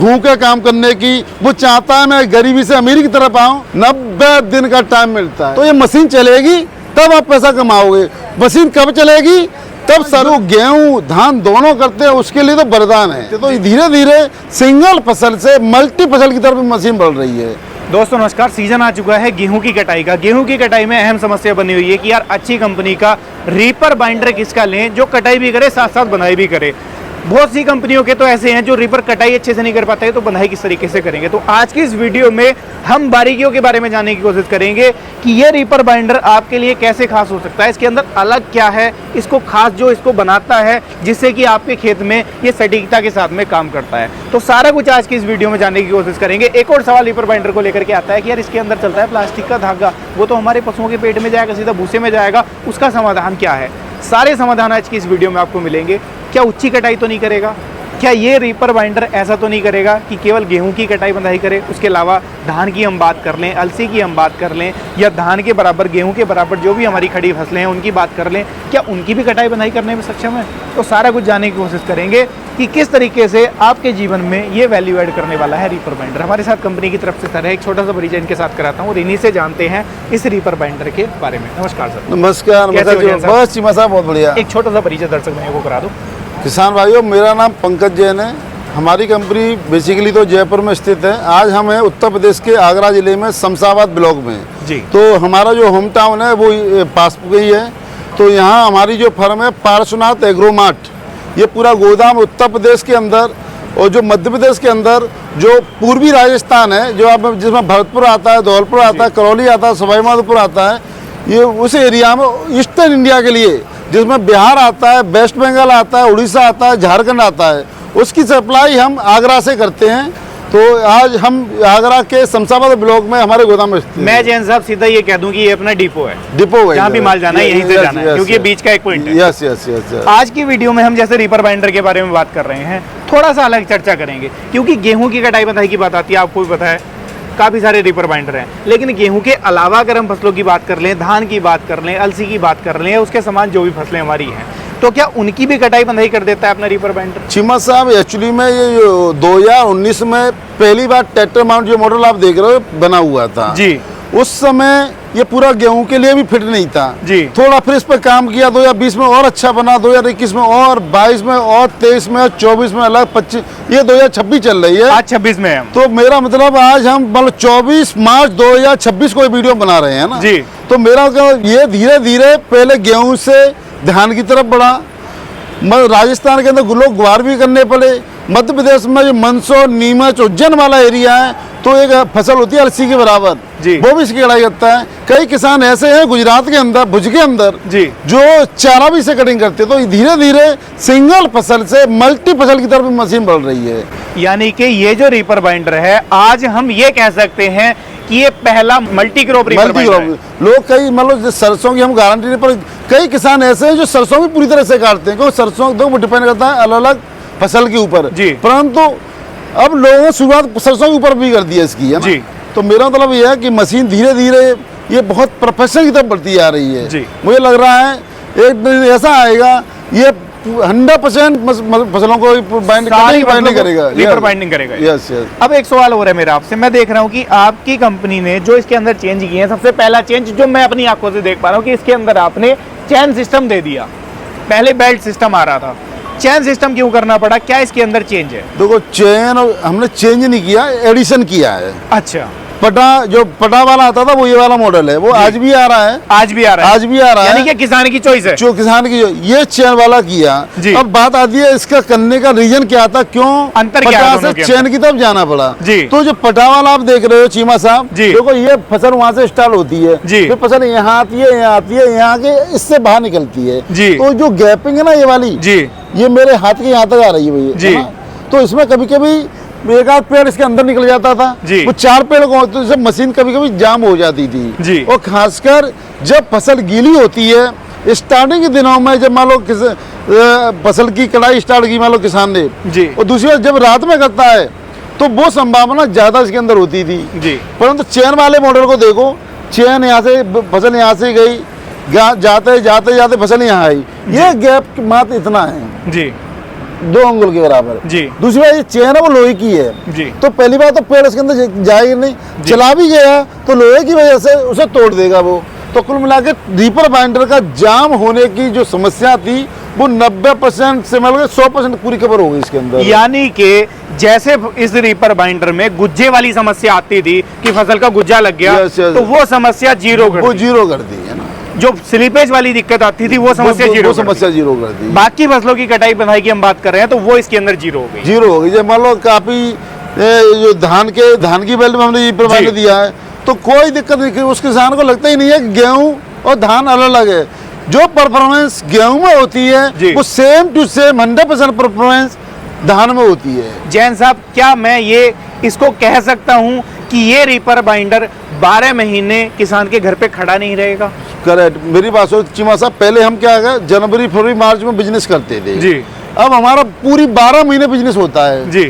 घूम के काम करने की, वो चाहता है मैं गरीबी से अमीरी की तरफ आऊं। 90 दिन का टाइम मिलता है। तो ये मशीन चलेगी तब आप पैसा कमाओगे। मशीन कब चलेगी? तब सरू गेहूं धान दोनों करते हैं, उसके लिए तो वरदान है। तो धीरे धीरे सिंगल फसल से मल्टी फसल की तरफ मशीन बढ़ रही है। दोस्तों नमस्कार। सीजन आ चुका है गेहूं की कटाई का। गेहूं की कटाई में अहम समस्या बनी हुई है कि यार अच्छी कंपनी का रीपर बाइंडर किसका लें जो कटाई भी करे साथ साथ बनाई भी करे। बहुत सी कंपनियों के तो ऐसे हैं जो रीपर कटाई अच्छे से नहीं कर पाते हैं, तो बनाई किस तरीके से करेंगे। तो आज की इस वीडियो में हम बारीकियों के बारे में जानने की कोशिश करेंगे कि ये रीपर बाइंडर आपके लिए कैसे खास हो सकता है, इसके अंदर अलग क्या है, इसको खास जो इसको बनाता है जिससे कि आपके खेत में ये सटीकता के साथ में काम करता है। तो सारा कुछ आज की इस वीडियो में जानने की कोशिश करेंगे। एक और सवाल रीपर बाइंडर को लेकर के आता है कि यार इसके अंदर चलता है प्लास्टिक का धागा, वो तो हमारे पशुओं के पेट में जाएगा, सीधा भूसे में जाएगा, उसका समाधान क्या है? सारे समाधान आज की इस वीडियो में आपको मिलेंगे। क्या उच्ची कटाई तो नहीं करेगा? क्या ये रीपर बाइंडर ऐसा तो नहीं करेगा कि केवल गेहूं की कटाई बंधाई करे? उसके अलावा धान की हम बात कर लें, अलसी की हम बात कर लें, या धान के बराबर गेहूं के बराबर जो भी हमारी खड़ी फसलें हैं उनकी बात कर लें, क्या उनकी भी कटाई बंधाई करने में सक्षम है? तो सारा कुछ जानने की कोशिश करेंगे कि किस तरीके से आपके जीवन में ये वैल्यू ऐड करने वाला है रीपर बाइंडर। हमारे साथ कंपनी की तरफ से सर है, एक छोटा सा परिचय इनके साथ कराता हूँ और इन्हीं से जानते हैं इस रीपर बाइंडर के बारे में। नमस्कार सर। नमस्कार। बस चीमा साहब बहुत बढ़िया। एक छोटा सा परिचय दर्शक भाइयों को करा दो। किसान भाइयों, मेरा नाम पंकज जैन है। हमारी कंपनी बेसिकली तो जयपुर में स्थित है। आज हम हैं उत्तर प्रदेश के आगरा जिले में शमशाबाद ब्लॉक में जी। तो हमारा जो होम टाउन है वो पास ही है। तो यहाँ हमारी जो फर्म है पार्श्वनाथ एग्रोमार्ट, ये पूरा गोदाम उत्तर प्रदेश के अंदर और जो मध्य प्रदेश के अंदर जो पूर्वी राजस्थान है, जो आप जिसमें भरतपुर आता है, धौलपुर आता है, करौली आता है, सवाई माधोपुर आता है, ये उस एरिया में ईस्टर्न इंडिया के लिए, जिसमें बिहार आता है, वेस्ट बंगाल आता है, उड़ीसा आता है, झारखंड आता है, उसकी सप्लाई हम आगरा से करते हैं। तो आज हम आगरा के शमशाबाद ब्लॉक में हमारे गोदाम में स्थित। मैं जैन साहब सीधा ये कह दूं कि ये अपना डिपो है, डिपो है, जहाँ भी माल जाना है यहीं से जाना है, क्योंकि ये बीच का एक पॉइंट है। Yes yes yes. आज की वीडियो में हम जैसे रीपर बाइंडर के बारे में बात कर रहे हैं, थोड़ा सा अलग चर्चा करेंगे, क्योंकि गेहूं की कटाई बंधाई की बात आती है, आपको भी पता है काफ़ी सारे रीपर बाइंडर हैं। लेकिन गेहूं के अलावा अगर हम फसलों की बात कर लें, धान की बात कर लें, अलसी की बात कर लें, उसके समान जो भी फसलें हमारी हैं, तो क्या उनकी भी कटाई बंधाई कर देता है अपना रीपर बाइंडर? चीमा साहब, एक्चुअली में ये 2019 में पहली बार ट्रैक्टर माउंट जो मॉडल आप देख रहे हो बना हुआ था जी। उस समय ये पूरा गेहूं के लिए भी फिट नहीं था जी। थोड़ा फिर इस पर काम किया, 2020 में और अच्छा बना, 2021 में और 22 में और 23 में 24 में अलग 25, ये 2026 चल रही है। आज 26 में हम, तो मेरा मतलब आज हम मतलब 24 मार्च 2026 को वीडियो बना रहे हैं ना जी। तो मेरा ये धीरे धीरे पहले गेहूं से धान की तरफ बढ़ा, राजस्थान के अंदर लोग गुवार भी करने पड़े, मध्य प्रदेश में जो मंदसौर, नीमच, उज्जैन वाला एरिया है तो एक फसल होती है अलसी के बराबर जी, वो भी इसकी कटाई करता है। कई किसान ऐसे हैं गुजरात के अंदर, भुज के अंदर जी, जो चारा भी से कटिंग करते हैं। तो धीरे धीरे सिंगल फसल से मल्टी फसल की तरफ मशीन बढ़ रही है। यानी कि ये जो रीपर बाइंडर है, आज हम ये कह सकते हैं कि ये पहला मल्टी क्रॉप रीपर बाइंडर है। लोग कई मतलब सरसों की हम गारंटी नहीं, पर कई किसान ऐसे हैं जो सरसों भी पूरी तरह से काटते हैं, क्योंकि सरसों तो डिपेंड करता है अलग अलग फसल के ऊपर जी। परंतु अब लोगों ने शुरुआत सरसों के ऊपर भी कर दी है इसकी, है ना? जी। तो मेरा मतलब यह है कि मशीन धीरे धीरे ये बहुत प्रोफेशनल की तरफ बढ़ती जा रही है जी। मुझे लग रहा है एक दिन ऐसा आएगा ये 100% फसलों को बाइंडिंग करेगा, रीपर बाइंडिंग करेगा। Yes yes. अब एक सवाल हो रहा है मेरा आपसे, मैं देख रहा हूँ कि आपकी कंपनी ने जो इसके अंदर चेंज किए हैं, सबसे पहला चेंज जो मैं अपनी आंखों से देख पा रहा हूँ कि इसके अंदर आपने चैन सिस्टम दे दिया। पहले बेल्ट सिस्टम आ रहा था, चैन सिस्टम क्यों करना पड़ा? क्या इसके अंदर चेंज है? देखो, चैन हमने चेंज नहीं किया, एडिशन किया है। अच्छा। पटा जो पटा वाला आता था वो ये वाला मॉडल है, वो आज भी आ रहा है, आज भी आ रहा है, आज भी आ रहा है। यानी कि किसान की चॉइस है, जो किसान की ये चैन वाला किया। अब बात आती है इसका करने का रीजन क्या था, क्यों अंतर क्या है से चैन की तरफ जाना पड़ा जी। तो जो पटा वाला आप देख रहे हो चीमा साहब, देखो ये फसल वहाँ से स्टार्ट होती है, फिर फसल यहाँ आती है, यहाँ आती है, यहाँ के इससे बाहर निकलती है जी। तो जो गैपिंग है ना ये वाली जी, ये मेरे हाथ के यहाँ तक आ रही है भैया, तो इसमें कभी कभी एक आध पेड़ इसके अंदर निकल जाता था, वो 4 पेड़ को तो मशीन कभी कभी जाम हो जाती थी जी। और खासकर जब फसल गीली होती है स्टार्टिंग के दिनों में, जब मान लो फसल की कटाई स्टार्ट की मान लो किसान ने जी, और दूसरी बात जब रात में करता है तो वो संभावना ज्यादा इसके अंदर होती थी जी। परंतु चैन वाले मॉडल को देखो, चैन यहाँ से फसल यहाँ से गई, जाते जाते जाते फसल यहाँ आई, ये गैप मात्र इतना है जी। 2 अंगुल के बराबर जी। दूसरी बात, ये चेन है वो लोहे की है जी। तो पहली बात तो पेड़ उसके अंदर जाएगी नहीं, चला भी गया तो लोहे की वजह से उसे तोड़ देगा वो। तो कुल मिला के रीपर बाइंडर का जाम होने की जो समस्या थी वो 90% से मिलकर 100% पूरी कवर हो गई इसके अंदर। यानी कि जैसे इस रीपर बाइंडर में गुज्जे वाली समस्या आती थी कि फसल का गुज्जा लग गया, यस, यस। तो वो समस्या जीरो कर वो दी। जीरो कर दी है ना, जो स्लिपेज वाली दिक्कत आती थी वो समस्या जीरो वो कर दी। समस्या जीरो कर दी। बाकी फसलों की कटाई बधाई की हम बात कर रहे हैं तो वो इसके अंदर जीरो हो गई। जीरो हो गई। जब मान लो काफी जो धान की बेल्ट में हमने रीपर बाइंडर दिया है तो कोई दिक्कत नहीं, उस किसान को लगता ही नहीं है कि गेहूं और धान अलग अलग है। जो परफॉर्मेंस गेहूं में होती है वो सेम टू सेम 100% परफॉर्मेंस धान में होती है। जैन साहब, क्या मैं ये इसको कह सकता हूं कि ये रीपर बाइंडर 12 महीने किसान के घर पे खड़ा नहीं रहेगा? करेक्ट, मेरी बात सुनो चीमा साहब, पहले हम क्या है जनवरी फरवरी मार्च में बिजनेस करते थे जी। अब हमारा पूरी 12 महीने बिजनेस होता है जी।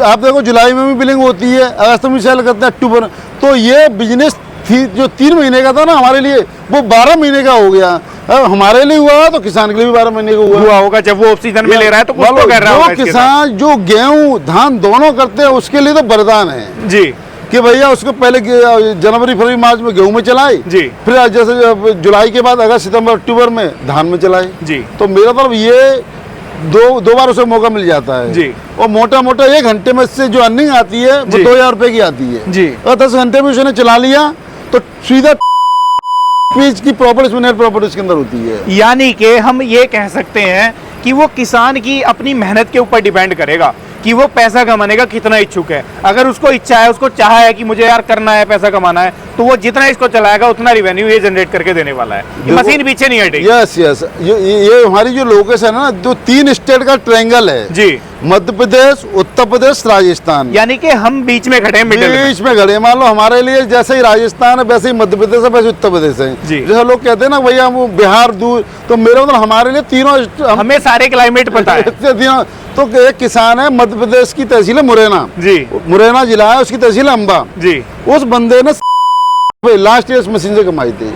आप देखो जुलाई में भी बिलिंग होती है, अगस्त में सेल करते हैं, अक्टूबर। तो ये बिजनेस थी जो 3 महीने का था ना हमारे लिए, वो 12 महीने का हो गया। अब हमारे लिए हुआ तो किसान के लिए भी 12 महीने का हुआ होगा। जब वो ऑफ सीजन में ले रहा है तो कुछ तो कर रहा होगा। किसान जो गेहूं धान दोनों करते हैं उसके लिए तो वरदान है जी कि भैया उसको पहले जनवरी फरवरी मार्च में गेहूं में चलाए जी, फिर जैसे जुलाई के बाद अगस्त सितंबर अक्टूबर में धान में चलाए जी। तो मेरा मतलब ये दो बार उसे मौका मिल जाता है जी। और मोटा मोटा 1 घंटे में से जो अर्निंग आती है वो 2000 रुपए की आती है जी। और 10 घंटे में उसने चला लिया तो सीधा पीच की प्रॉपर्टी नेट प्रॉपर्टी के अंदर होती है। यानी कि हम ये कह सकते हैं कि वो किसान की अपनी मेहनत के ऊपर डिपेंड करेगा कि वो पैसा कमाने का कितना इच्छुक है। अगर उसको इच्छा है, उसको चाह है कि मुझे यार करना है, पैसा कमाना है, तो वो जितना इसको चलाएगा उतना रेवेन्यू ये जनरेट करके देने वाला है। ये मशीन पीछे नहीं हटेगी। यस यस, ये हमारी जो लोकेशन है ना, जो 3 स्टेट का ट्रायंगल है जी, मध्य प्रदेश, उत्तर प्रदेश, राजस्थान। यानी कि हम बीच में खड़े हैं, बीच में खड़े। मान लो हमारे लिए जैसे ही राजस्थान है वैसे ही मध्य प्रदेश है, वैसे उत्तर प्रदेश है। जैसे लोग कहते हैं ना भैया वो बिहार दूर, तो मेरा मतलब हमारे लिए तीनों हमें सारे क्लाइमेट पता है। तो एक किसान है मध्य प्रदेश की तहसील है मुरैना जी, मुरैना जिला है, उसकी तहसील है अंबा जी। उस बंदे ने लास्ट ईयर मशीन से कमाई थी।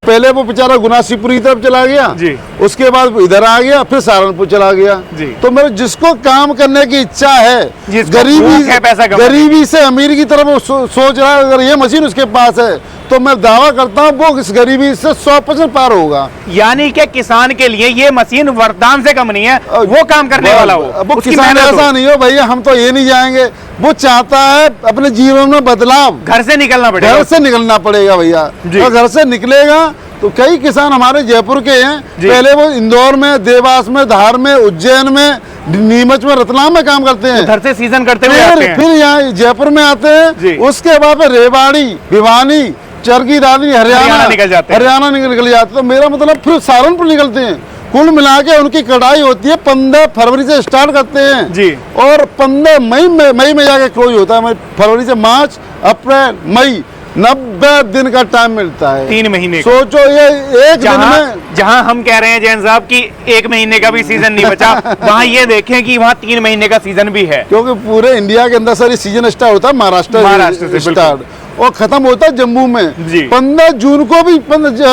पहले वो बेचारा गुनासीपुरी की तरफ चला गया जी, उसके बाद इधर आ गया, फिर सहारनपुर चला गया जी। तो मेरे जिसको काम करने की इच्छा है, गरीबी से अमीर की तरफ वो सोच रहा है, अगर ये मशीन उसके पास है तो मैं दावा करता हूँ वो इस गरीबी से 100% पार होगा। यानी कि किसान के लिए ये मशीन वरदान से कम नहीं है, वो काम करने वाला हो। वो किसान ऐसा नहीं हो भैया हम तो ये नहीं जाएंगे, वो चाहता है अपने जीवन में बदलाव, घर से निकलना पड़ेगा, घर से निकलना पड़ेगा भैया। तो घर से निकलेगा तो कई किसान हमारे जयपुर के हैं, पहले वो इंदौर में, देवास में, धार में, उज्जैन में, नीमच में, रतलाम में काम करते हैं, घर से सीजन करते हुए फिर यहाँ जयपुर में आते हैं। उसके बाद रेवाड़ी, भिवानी, चरखी दादरी, हरियाणा निकल जाते हैं। तो मेरा मतलब फिर सहारनपुर निकलते हैं। कुल मिला के उनकी कटाई होती है 15 फरवरी से स्टार्ट करते हैं जी, और 15 मई में जाके क्लोज होता है। फरवरी से मार्च, अप्रैल, मई, 90 दिन का टाइम मिलता है, 3 महीने। सोचो ये एक दिन में, जहां हम कह रहे हैं जैन साहब की 1 महीने का भी सीजन नहीं बचा, वहां ये देखें कि वहां 3 महीने का सीजन भी है। क्योंकि पूरे इंडिया के अंदर सर सीजन स्टार्ट होता है महाराष्ट्र से स्टार्ट और खत्म होता है जम्मू में। 15 जून को भी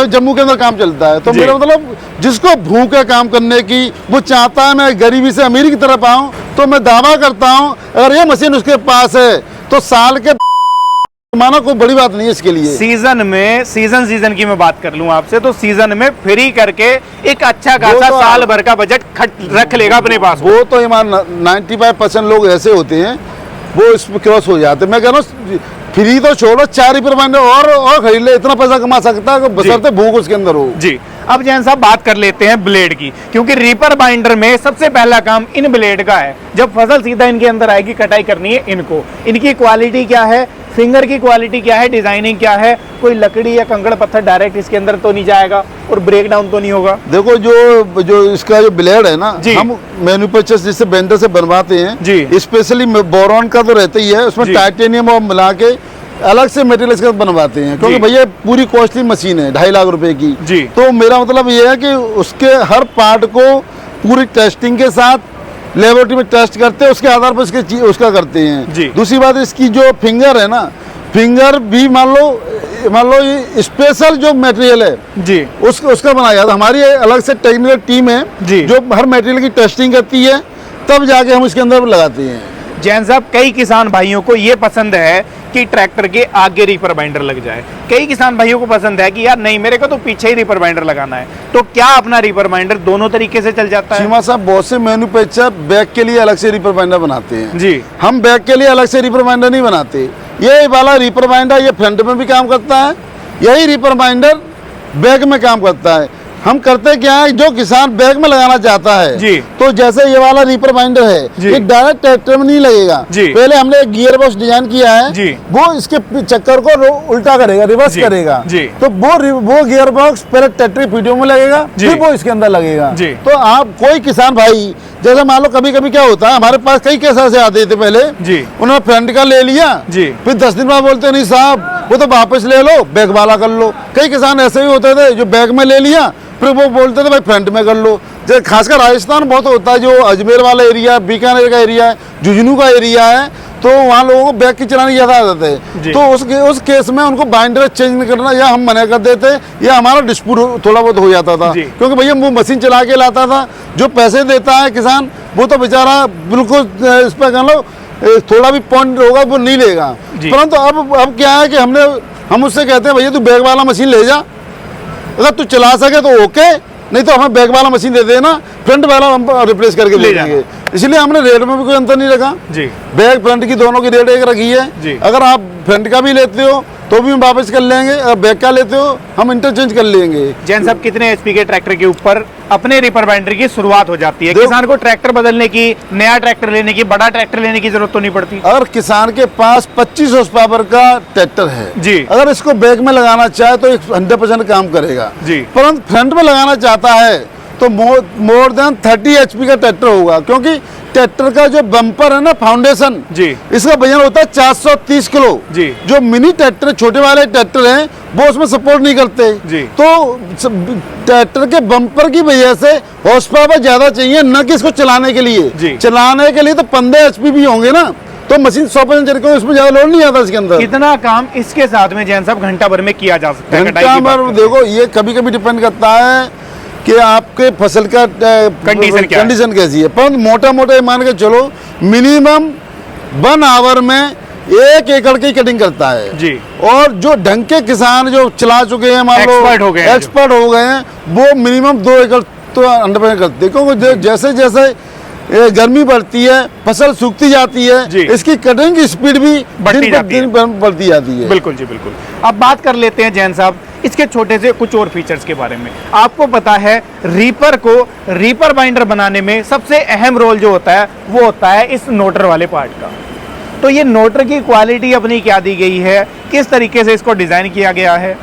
जम्मू के अंदर काम चलता है। तो मेरा मतलब जिसको भूख है काम करने की, वो चाहता है मैं गरीबी से अमीरी की तरफ आऊं, तो मैं दावा करता हूं अगर ये मशीन उसके पास है तो साल के माना कोई बड़ी बात नहीं है इसके लिए। सीजन में सीजन की मैं बात कर लूं आपसे, तो सीजन में फ्री करके एक अच्छा खासा साल भर का बजट रख लेगा अपने पास। वो तो ईमान 95% लोग ऐसे होते हैं वो इस पे क्रॉस हो जाते हैं। मैं कह रहा हूँ फ्री तो छोड़ो, 4 रीपर बाइंडर और खरीद ले, इतना पैसा कमा सकता है बशर्ते भूख उसके अंदर हो जी। अब जैन साहब बात कर लेते हैं ब्लेड की, क्योंकि रीपर बाइंडर में सबसे पहला काम इन ब्लेड का है। जब फसल सीधा इनके अंदर आएगी, कटाई करनी है इनको, इनकी क्वालिटी क्या है, फिंगर की क्वालिटी क्या है, डिजाइनिंग क्या है, कोई लकड़ी या कंकड़ पत्थर डायरेक्ट इसके अंदर तो नहीं जाएगा और ब्रेक डाउन तो नहीं होगा। देखो जो इसका जो ब्लेड है ना, हम मैन्युफैक्चर जिससे बेंडर से बनवाते हैं जी, स्पेशली बोरॉन का तो रहता ही है, उसमें टाइटेनियम और मिला के अलग से मटेरियल इसका बनवाते हैं, क्योंकि भैया पूरी कॉस्टली मशीन है 2.5 लाख रुपए की जी। तो मेरा मतलब ये है कि उसके हर पार्ट को पूरी टेस्टिंग के साथ लेबोरेटरी में टेस्ट करते हैं, उसके आधार पर उसका करते हैं। दूसरी बात इसकी जो फिंगर है ना, फिंगर भी मान लो मान लो ये स्पेशल जो मटेरियल है जी, उसका बनाया था। हमारी अलग से टेक्निकल टीम है जी, जो हर मटेरियल की टेस्टिंग करती है, तब जाके हम इसके अंदर लगाते हैं। जैन साहब, कई किसान भाइयों को ये पसंद है कि ट्रैक्टर के आगे रीपर बाइंडर लग जाए, कई किसान भाइयों को पसंद है कि यार नहीं मेरे को तो पीछे ही रीपर बाइंडर लगाना है। तो क्या अपना रीपर बाइंडर दोनों तरीके से चल जाता है? चीमा साहब, बहुत से मैन्युफैक्चर बैग के लिए अलग से रीपर बाइंडर बनाते हैं जी, हम बैग के लिए अलग से रीपर बाइंडर नहीं बनाते। ये वाला रीपर बाइंडर ये फ्रंट में भी काम करता है, यही रीपर बाइंडर बैग में काम करता है। हम करते क्या है, जो किसान बैग में लगाना चाहता है जी, तो जैसे ये वाला रीपर बाइंडर है, ये डायरेक्ट ट्रैक्टर में नहीं लगेगा जी। पहले हमने एक गियर बॉक्स डिजाइन किया है जी, वो इसके चक्कर को उल्टा करेगा, रिवर्स करेगा जी। तो वो गियर बॉक्स पहले ट्रैक्टर की पीठों में लगेगा, फिर वो इसके अंदर लगेगा जी। तो आप कोई किसान भाई, जैसे मान लो कभी कभी क्या होता है, हमारे पास कई केस ऐसे आते थे पहले जी, उन्होंने फ्रंट का ले लिया जी, फिर 10 दिन बाद बोलते नहीं साहब वो तो वापस ले लो, बैग वाला कर लो। कई किसान ऐसे भी होते थे जो बैग में ले लिया, फिर वो बोलते थे भाई फ्रंट में कर लो। जैसे खासकर राजस्थान बहुत होता है, जो अजमेर वाला एरिया, बीकानेर का एरिया है, झुंझुनू का एरिया है, तो वहाँ लोगों को बैग की चलानी ज़्यादा आदत है। तो उस केस में उनको बाइंडर चेंज नहीं करना, या हम मना कर देते, या हमारा डिस्प्यूट थोड़ा बहुत हो जाता था, क्योंकि भैया वो मशीन चला के लाता था। जो पैसे देता है किसान, वो तो बेचारा बिल्कुल इस पर कह लो थोड़ा भी पॉइंट होगा वो नहीं लेगा। परंतु अब क्या है कि हम उससे कहते हैं भैया तू बैग वाला मशीन ले जा, अगर तू चला सके तो ओके, नहीं तो हमें बैग वाला मशीन दे देना, फ्रंट वाला हम रिप्लेस करके ले जाएंगे। इसलिए हमने रेट में भी कोई अंतर नहीं रखा जी। बैग फ्रंट की दोनों की रेट एक रखी है जी। अगर आप फ्रंट का भी लेते हो तो भी हम वापस कर लेंगे, अगर बैग का लेते हो हम इंटरचेंज कर लेंगे। जैन साहब, कितने एचपी के ट्रैक्टर के ऊपर अपने रीपर बाइंडर की शुरुआत हो जाती है? किसान को ट्रैक्टर बदलने की, नया ट्रैक्टर लेने की, बड़ा ट्रैक्टर लेने की जरूरत तो नहीं पड़ती? अगर किसान के पास 25 हॉर्स पावर का ट्रैक्टर है जी, अगर इसको बैग में लगाना चाहे तो 100% काम करेगा जी। परंतु फ्रंट में लगाना चाहता है तो मोर देन 30 एचपी का ट्रैक्टर होगा, क्योंकि ट्रैक्टर का जो बम्पर है ना, फाउंडेशन जी, इसका वजन होता है 430 किलो जी। जो मिनी ट्रैक्टर, छोटे वाले ट्रैक्टर हैं, वो उसमें सपोर्ट नहीं करते जी। तो ट्रैक्टर के बम्पर की वजह से हॉर्स पावर ज्यादा चाहिए, न कि इसको चलाने के लिए जी। चलाने के लिए तो 15 एचपी भी होंगे ना, तो मशीन 100% चलेगी, उसमें ज्यादा लोड नहीं आता इसके अंदर। इतना काम इसके साथ में जैन साहब घंटा भर में किया जा सकता है? घंटा भर देखो, ये कभी कभी डिपेंड करता है कि आपके फसल का कंडीशन कैसी है, पर मोटा मोटा मान के चलो मिनिमम 1 आवर में 1 एकड़ की कटिंग करता है जी। और जो ढंग के किसान जो चला चुके हैं, मान लो एक्सपर्ट हो गए हैं, वो मिनिमम 2 एकड़ तो 100% करते हैं, क्योंकि जैसे जैसे गर्मी बढ़ती है, फसल सूखती जाती है, इसकी कटिंग की स्पीड भी बढ़ती जाती है। बिल्कुल जी, बिल्कुल। अब बात कर लेते हैं जैन साहब इसके छोटे से कुछ और फीचर्स के बारे में। आपको पता है रीपर को रीपर बाइंडर बनाने में सबसे अहम रोल जो होता है वो होता है इस नोटर वाले पार्ट का। तो ये नोटर की क्वालिटी अपनी क्या दी गई है, किस तरीके से इसको डिजाइन किया गया है?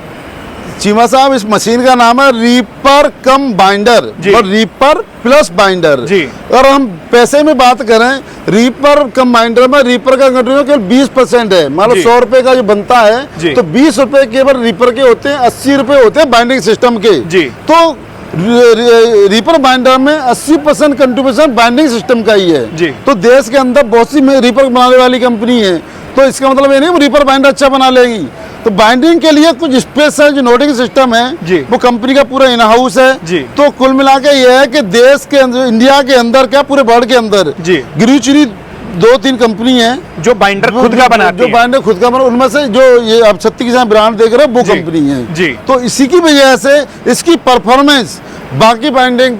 चीमा साहब, इस मशीन का नाम है रीपर कम बाइंडर और रीपर प्लस बाइंडर जी। और हम पैसे में बात करें, रीपर कम बाइंडर में रीपर का कंट्रीब्यूशन केवल 20% है। मान लो 100 रुपए का जो बनता है तो 20 रुपए केवल रीपर के होते हैं, 80 रुपए होते हैं बाइंडिंग सिस्टम के जी। तो रीपर बाइंडर में 80% कंट्रीब्यूशन बाइंडिंग सिस्टम का ही है जी। तो देश के अंदर बहुत सी रीपर बनाने वाली कंपनी है, तो इसका मतलब ये नहीं रीपर बाइंडर अच्छा बना लेगी। तो बाइंडिंग के लिए कुछ स्पेशल जो नोटिंग सिस्टम है वो कंपनी का पूरा इन हाउस है जी। तो कुल मिला के ये है कि देश के अंदर, इंडिया के अंदर क्या पूरे वर्ल्ड के अंदर गिरी चुरी 2-3 कंपनी है जो बाइंडर खुद का बनाती है, जो बाइंडर खुद का बना, उनमें से जो ये आप छत्तीस किसान ब्रांड देख रहे हैं वो कंपनी है जी। तो इसी की वजह से इसकी परफॉर्मेंस बाकी बाइंडिंग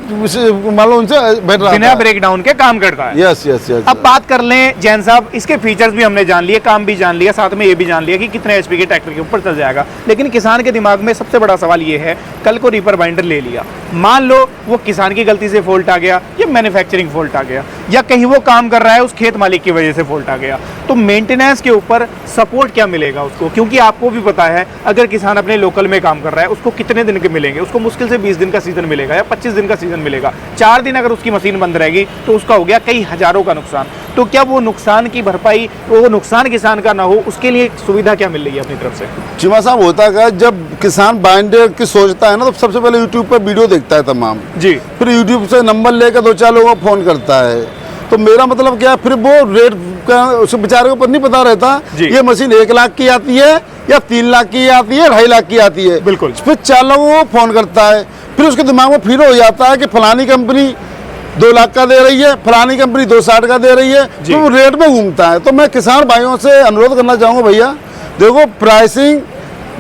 मान लो उनसे बेटर बिना ब्रेकडाउन के काम करता है। Yes yes yes. अब बात कर लें जैन साहब, इसके फीचर्स भी हमने जान लिए, काम भी जान लिया, साथ में ये भी जान लिया कि कितने एचपी के ट्रैक्टर के ऊपर चल जाएगा। लेकिन किसान के दिमाग में सबसे बड़ा सवाल ये है, कल को रीपर बाइंडर ले लिया, मान लो वो किसान की गलती से फॉल्ट आ गया या मैन्युफैक्चरिंग फॉल्ट आ गया या कहीं वो काम कर रहा है उस खेत मालिक की वजह से फॉल्ट आ गया, तो मेंटेनेंस के ऊपर सपोर्ट क्या मिलेगा उसको? क्योंकि आपको भी पता है अगर किसान अपने लोकल में काम कर रहा है उसको कितने दिन के मिलेंगे? उसको मुश्किल से 20 दिन का सीजन मिलेगा या 25 दिन का सीजन मिलेगा। 4 दिन अगर उसकी मशीन बंद रहेगी तो उसका हो गया कई हजारों का नुकसान। तो क्या वो नुकसान की भरपाई, वो नुकसान किसान का ना हो, उसके लिए सुविधा क्या मिल रही है अपनी तरफ से? चीमा साहब, होता है जब किसान बाइंडर की सोचता है ना, तो सबसे पहले यूट्यूब पर वीडियो देखता है तमाम जी, फिर यूट्यूब से नंबर लेकर 2-4 लोगों को फोन करता है। तो मेरा मतलब क्या है, फिर वो रेट उस बेचारे को नहीं पता रहता ये मशीन 1 लाख की आती है या 3 लाख की आती है, 2.5 लाख की आती है। बिल्कुल। फिर 4 लोगों को फोन करता है, फिर उसके दिमाग में फिर हो जाता है कि फलानी कंपनी 2 लाख का दे रही है, फलानी कंपनी 260 का दे रही है, तो वो रेट में घूमता है। तो मैं किसान भाइयों से अनुरोध करना चाहूँगा, भैया देखो प्राइसिंग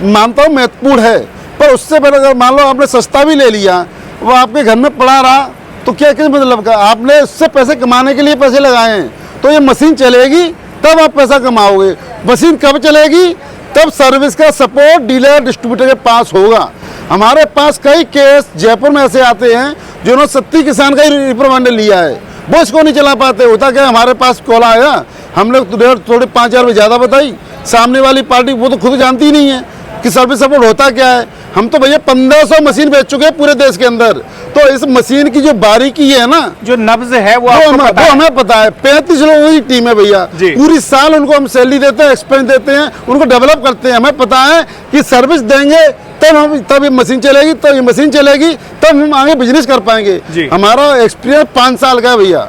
मानता हूँ महत्वपूर्ण है, पर उससे पहले अगर मान लो आपने सस्ता भी ले लिया, वो आपके घर में पड़ा रहा, तो क्या किस मतलब का? आपने उससे पैसे कमाने के लिए पैसे लगाए हैं, तो ये मशीन चलेगी तब आप पैसा कमाओगे। मशीन कब चलेगी? तब सर्विस का सपोर्ट डीलर डिस्ट्रीब्यूटर के पास होगा। हमारे पास कई केस जयपुर में ऐसे आते हैं जिन्होंने 70 किसान का ही रीपर बाइंडर लिया है, वो इसको नहीं चला पाते। होता क्या, हमारे पास कॉल आया, हमने थोड़े 5,000 रुपये ज़्यादा बताई, सामने वाली पार्टी वो तो खुद जानती नहीं है कि सर्विस सपोर्ट होता क्या है। हम तो भैया 1500 मशीन बेच चुके हैं पूरे देश के अंदर, तो इस मशीन की जो बारीकी है ना, जो नब्ज है वो हमें पता है। 35 लोगों की टीम है भैया, पूरी साल उनको हम सैलरी देते हैं, एक्सपेंस देते हैं, उनको डेवलप करते हैं। हमें पता है कि सर्विस देंगे तब ये मशीन चलेगी, तब ये मशीन चलेगी, तब हम आगे बिजनेस कर पाएंगे। हमारा एक्सपीरियंस 5 साल का है भैया।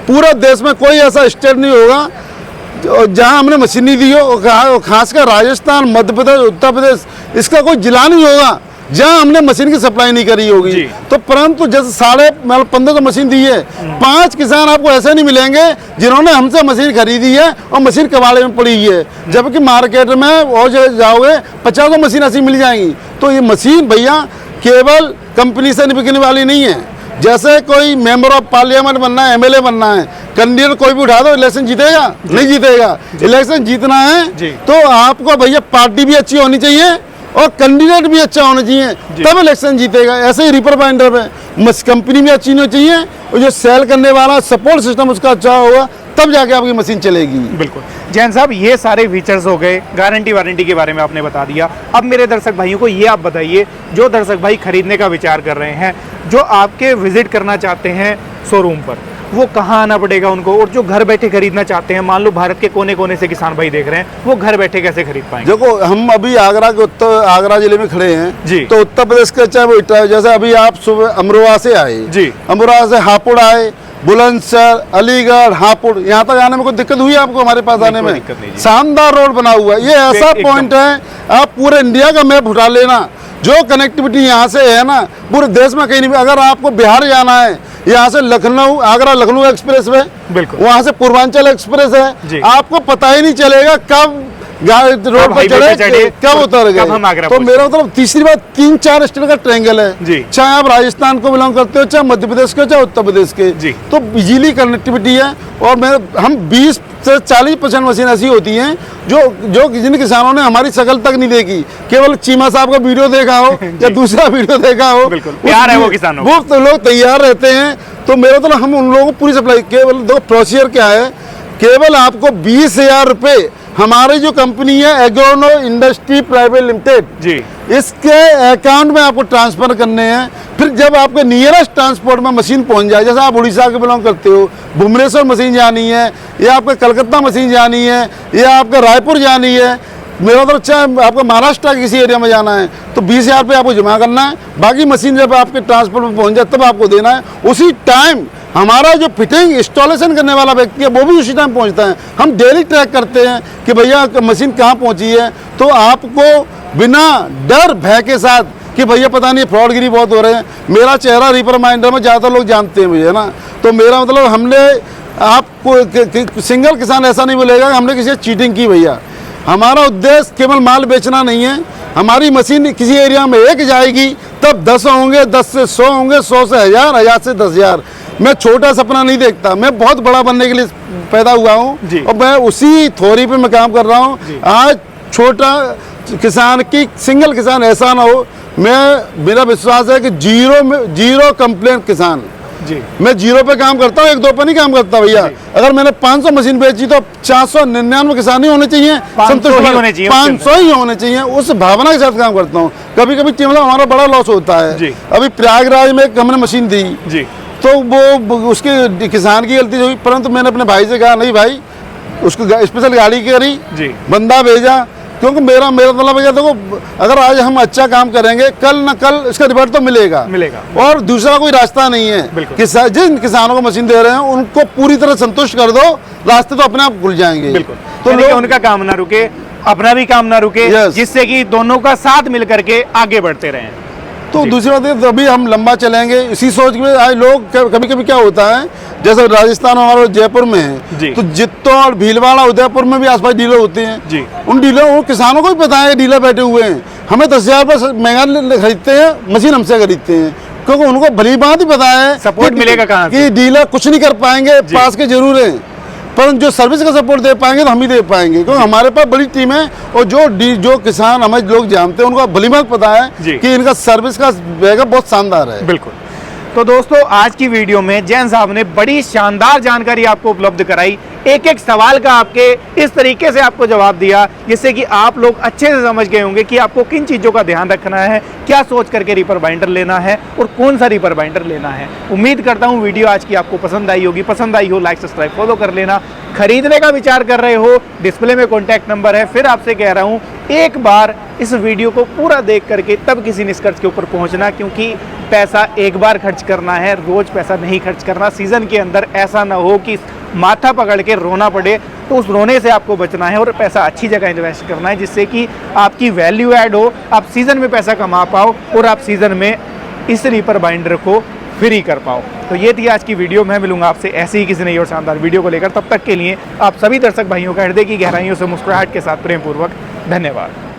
पूरा देश में कोई ऐसा स्टेट नहीं होगा जहां हमने मशीन नहीं दी हो, खासकर राजस्थान, मध्य प्रदेश, उत्तर प्रदेश, इसका कोई जिला नहीं होगा जहां हमने मशीन की सप्लाई नहीं करी होगी। तो परंतु जैसे 1550 मशीन दी है, 5 किसान आपको ऐसे नहीं मिलेंगे जिन्होंने हमसे मशीन खरीदी है और मशीन कबाड़े में पड़ी है, जबकि मार्केट में और जगह जाओगे 50 मशीन ऐसी मिल जाएंगी। तो ये मशीन भैया केवल कंपनी से बिकने वाली नहीं है। जैसे कोई मेंबर ऑफ पार्लियामेंट बनना है, एमएलए बनना है, कैंडिडेट कोई भी उठा दो, इलेक्शन जीतेगा? नहीं जीतेगा। इलेक्शन जीतना है तो आपको भैया पार्टी भी अच्छी होनी चाहिए और कैंडिडेट भी अच्छा होना चाहिए, तब इलेक्शन जीतेगा। ऐसे ही रीपर बाइंडर पे कंपनी भी अच्छी होनी चाहिए और जो सेल करने वाला सपोर्ट सिस्टम उसका अच्छा होगा, तब जाके आपकी मशीन चलेगी। बिल्कुल। जैन साहब, ये सारे फीचर्स हो गए, गारंटी वारंटी के बारे में आपने बता दिया। अब मेरे दर्शक भाइयों को ये आप बताइए, जो दर्शक भाई खरीदने का विचार कर रहे हैं, जो आपके विजिट करना चाहते हैं शोरूम पर, वो कहाँ आना पड़ेगा उनको? और जो घर बैठे खरीदना चाहते हैं, मान लो भारत के कोने कोने से किसान भाई देख रहे हैं, वो घर बैठे कैसे खरीद पाएंगे? देखो, हम अभी आगरा जिले में खड़े हैं जी। तो उत्तर प्रदेश के चाहे वो जैसे अभी आप सुबह अमरोहा से आए जी, अमरोहा से हापुड़ आए, बुलंदशहर, अलीगढ़, हापुड़, यहाँ तक आने में कोई दिक्कत हुई आपको? हमारे पास आने में शानदार रोड बना हुआ है। ये ऐसा पॉइंट है, आप पूरे इंडिया का मैप उठा लेना, जो कनेक्टिविटी यहाँ से है ना, पूरे देश में कहीं नहीं। अगर आपको बिहार जाना है, यहाँ से लखनऊ, आगरा लखनऊ एक्सप्रेस वे, वहाँ से पूर्वांचल एक्सप्रेस है, आपको पता ही नहीं चलेगा कब रोड पर चढ़े कब उतर गए। तो मेरा मतलब तीसरी बात, 3-4 स्टेट का ट्रायंगल है, चाहे आप राजस्थान को बिलोंग करते हो, चाहे मध्य प्रदेश के, चाहे उत्तर प्रदेश के, तो बिजली कनेक्टिविटी है। और हम 20 से 40% मशीन ऐसी होती हैं जो जिन किसानों ने हमारी शकल तक नहीं देखी, केवल चीमा साहब का वीडियो देखा हो या दूसरा वीडियो देखा हो, प्यार है वो किसानों, वो तो लोग तैयार रहते हैं। तो मेरा तो हम उन लोगों को पूरी सप्लाई, केवल दो प्रोसीजर क्या है, केवल आपको 20,000 रुपये हमारी जो कंपनी है एग्रोनो इंडस्ट्री प्राइवेट लिमिटेड जी, इसके अकाउंट में आपको ट्रांसफर करने हैं। फिर जब आपके नियरेस्ट ट्रांसपोर्ट में मशीन पहुंच जाए, जैसे आप उड़ीसा के बिलोंग करते हो, भुवनेश्वर मशीन जानी है, या आपके कलकत्ता मशीन जानी है, या आपके रायपुर जानी है, मेरा तो अच्छा आपको महाराष्ट्र किसी एरिया में जाना है, तो 20,000 रुपये आपको जमा करना है। बाकी मशीन जब आपके ट्रांसपोर्ट में पहुंच जाए तब आपको देना है। उसी टाइम हमारा जो फिटिंग इंस्टॉलेशन करने वाला व्यक्ति है वो भी उसी टाइम पहुंचता है। हम डेली ट्रैक करते हैं कि भैया मशीन कहाँ पहुंची है, तो आपको बिना डर भय के साथ कि भैया पता नहीं फ्रॉडगिरी बहुत हो रहे हैं। मेरा चेहरा रीपर बाइंडर में ज़्यादातर लोग जानते हैं मुझे ना, तो मेरा मतलब हमने आपको सिंगल किसान ऐसा नहीं बोलेगा कि हमने किसी चीटिंग की। भैया हमारा उद्देश्य केवल माल बेचना नहीं है। हमारी मशीन किसी एरिया में 1 जाएगी तब 10 होंगे, 10 से 100 होंगे, 100 से 1000, 1000 से 10,000। मैं छोटा सपना नहीं देखता, मैं बहुत बड़ा बनने के लिए पैदा हुआ हूँ और मैं उसी थ्योरी पे मैं काम कर रहा हूँ। आज छोटा किसान की सिंगल किसान ऐसा ना हो, मेरा विश्वास है कि जीरो कंप्लेन किसान जी, मैं 0 पे काम करता हूँ, 1-2 पे नहीं काम करता भैया। अगर मैंने 500 मशीन बेची तो 499 किसान ही होने चाहिए, 500 ही होने चाहिए। उस भावना के साथ काम करता हूँ। कभी कभी मतलब हमारा बड़ा लॉस होता है। अभी प्रयागराज में हमने मशीन दी जी, तो वो उसके किसान की गलती हुई, परंतु मैंने अपने भाई से कहा नहीं भाई, उसको स्पेशल गाड़ी करी, बंदा भेजा, क्योंकि मेरा मतलब है, देखो अगर आज हम अच्छा काम करेंगे, कल ना कल इसका रिजल्ट तो मिलेगा। और दूसरा कोई रास्ता नहीं है। जिन किसानों को मशीन दे रहे हैं उनको पूरी तरह संतुष्ट कर दो, रास्ते तो अपने आप खुल जाएंगे। तो उनका काम ना रुके, अपना भी काम ना रुके, जिससे कि दोनों का साथ मिल करके आगे बढ़ते रहें। तो दूसरी बात है, तभी हम लंबा चलेंगे इसी सोच में। आज लोग कभी कभी क्या होता है, जैसे राजस्थान और जयपुर में है, तो जित्तो और भीलवाड़ा उदयपुर में भी आसपास डीलर होते हैं। उन डीलर, वो किसानों को भी पता है डीलर बैठे हुए हैं, हमें 10,000 रुपये महंगा खरीदते हैं, मशीन हमसे खरीदते हैं, क्योंकि उनको भली बात ही पता है सपोर्ट मिलेगा कहाँ से, कि डीलर कुछ नहीं कर पाएंगे, पास के जरूर है, पर जो सर्विस का सपोर्ट दे पाएंगे तो हम ही दे पाएंगे, क्योंकि हमारे पास बड़ी टीम है। और जो किसान हमें लोग जानते हैं उनको भली बात पता है कि इनका सर्विस का बैकअप बहुत शानदार है। बिल्कुल। तो दोस्तों, आज की वीडियो में जैन साहब ने बड़ी शानदार जानकारी आपको उपलब्ध कराई, एक एक सवाल का आपके इस तरीके से आपको जवाब दिया, जिससे कि आप लोग अच्छे से समझ गए होंगे कि आपको किन चीज़ों का ध्यान रखना है, क्या सोच करके रीपर बाइंडर लेना है और कौन सा रीपर बाइंडर लेना है। उम्मीद करता हूँ वीडियो आज की आपको पसंद आई होगी। पसंद आई हो लाइक सब्सक्राइब फॉलो कर लेना। खरीदने का विचार कर रहे हो, डिस्प्ले में कॉन्टैक्ट नंबर है। फिर आपसे कह रहा हूँ, एक बार इस वीडियो को पूरा देख करके तब किसी निष्कर्ष के ऊपर पहुँचना, क्योंकि पैसा एक बार खर्च करना है, रोज पैसा नहीं खर्च करना। सीजन के अंदर ऐसा ना हो कि माथा पकड़ के रोना पड़े, तो उस रोने से आपको बचना है और पैसा अच्छी जगह इन्वेस्ट करना है, जिससे कि आपकी वैल्यू ऐड हो, आप सीजन में पैसा कमा पाओ और आप सीजन में इस रीपर बाइंडर को फ्री कर पाओ। तो ये थी आज की वीडियो। मैं मिलूंगा आपसे ऐसे ही किसी नई और शानदार वीडियो को लेकर। तब तक के लिए आप सभी दर्शक भाइयों का हृदय की गहराइयों से मुस्कुराहट के साथ प्रेमपूर्वक धन्यवाद।